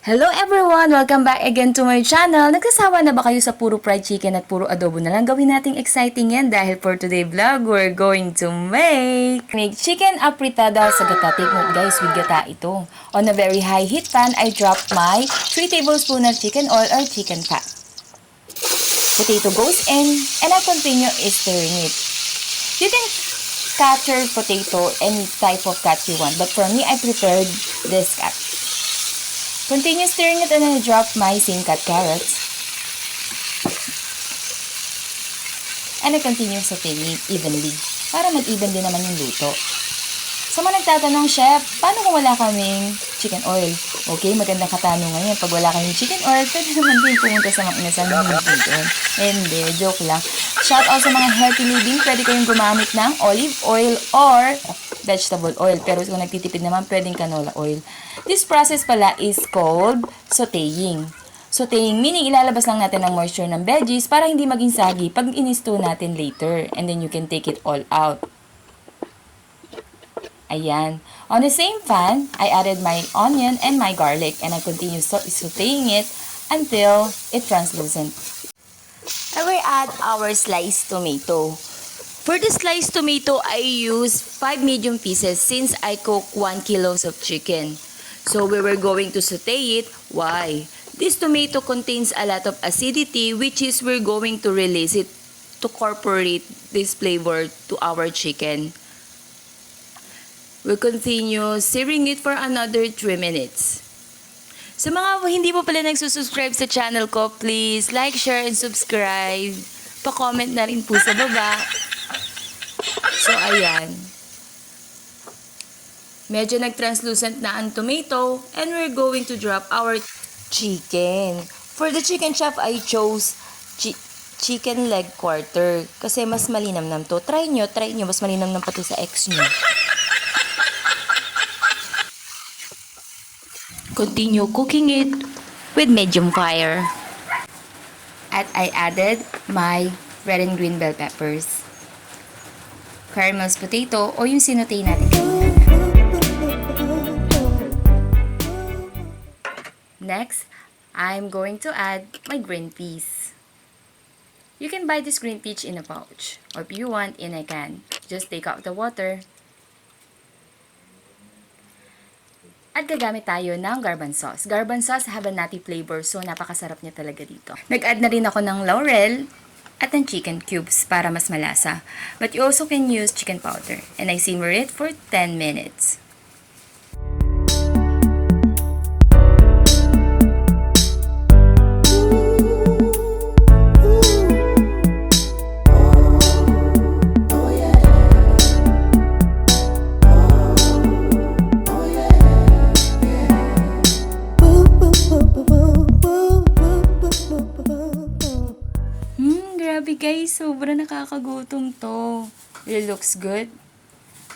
Hello everyone! Welcome back again to my channel. Nagsasawa na ba kayo sa puro fried chicken at puro adobo na lang? Gawin nating exciting yan dahil for today vlog, we're going to make chicken afritada sa gata. Take note guys, with gata ito. On a very high heat pan, I drop my 3 tablespoons of chicken oil or chicken fat. Potato goes in and I continue stirring it. You can cut your potato any type of cut you want, but for me, I prepared this cut. Continue stirring it and then I drop my same cut carrots. And I continue sauteing it evenly para mag-even din naman yung luto. Sa mga nagtatanong, Chef, paano kung wala kaming chicken oil? Okay, magandang katanungan yan. Pag wala kaming chicken oil, pwede naman din pumunta sa mga inasal ng doon. Hindi, joke lang. Shout out sa mga healthy living, pwede kayong gumamit ng olive oil or vegetable oil. Pero kung nagtitipid naman, pwedeng canola oil. This process pala is called sauteing. Sauteing, meaning ilalabas lang natin ang moisture ng veggies para hindi maging sagi pag inisto natin later. And then you can take it all out. Ayan. On the same pan, I added my onion and my garlic and I continue sauteing it until it translucent. I will add our sliced tomato. For the sliced tomato, I use 5 medium pieces since I cook 1 kilos of chicken. So we were going to saute it. Why? This tomato contains a lot of acidity which is we're going to release it to incorporate this flavor to our chicken. We'll continue searing it for another 3 minutes. Sa mga hindi po pala nagsusubscribe sa channel ko, please like, share, and subscribe. Pa-comment na rin po sa baba. So, ayan. Medyo nag-translucent na ang tomato and we're going to drop our chicken. For the chicken chop, I chose chicken leg quarter kasi mas malinamnam to. Try nyo. Mas malinamnam pa to sa ex nyo. Continue cooking it with medium fire. At I added my red and green bell peppers, caramelized potato o yung sinutay natin kanina. Next, I'm going to add my green peas. You can buy this green peas in a pouch or if you want in a can. Just take out the water. At gagamit tayo ng garban sauce. Garban sauce have a nutty flavor, so napakasarap niya talaga dito. Nag-add na rin ako ng laurel at ng chicken cubes para mas malasa. But you also can use chicken powder. And I simmer it for 10 minutes. Grabe guys, sobrang nakakagutom to. It looks good.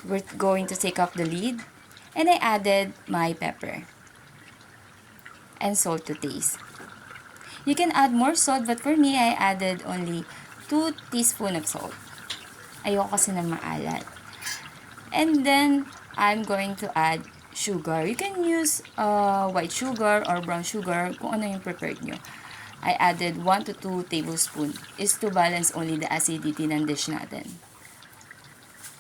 We're going to take off the lid. And I added my pepper. And salt to taste. You can add more salt, but for me, I added only 2 teaspoons of salt. Ayoko kasi ng maalat. And then, I'm going to add sugar. You can use white sugar or brown sugar, kung ano yung preferred nyo. I added 1 to 2 tablespoons is to balance only the acidity ng dish natin.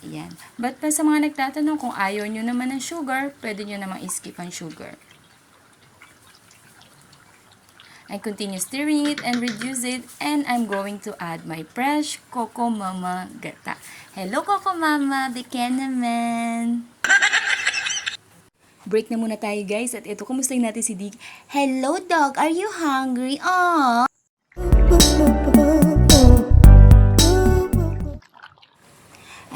Ayan. But pa sa mga nagtatanong kung ayaw nyo naman ng sugar, pwede nyo namang skip ang sugar. I continue stirring it and reduce it and I'm going to add my fresh Coco Mama gata. Hello Coco Mama, bigyan naman! Break na muna tayo guys at ito, kumustahin natin si Dig. Hello dog, are you hungry? Aww!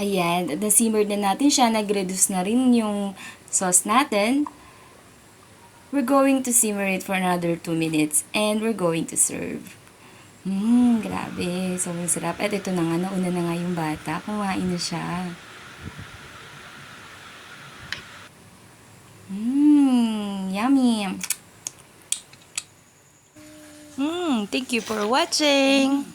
Ayan, na-simmer na natin siya, nag-reduce na rin yung sauce natin. We're going to simmer it for another 2 minutes and we're going to serve. Grabe, sobrang sarap. At ito na nga, nauna na nga yung bata, kumain na siya. Yummy. Thank you for watching.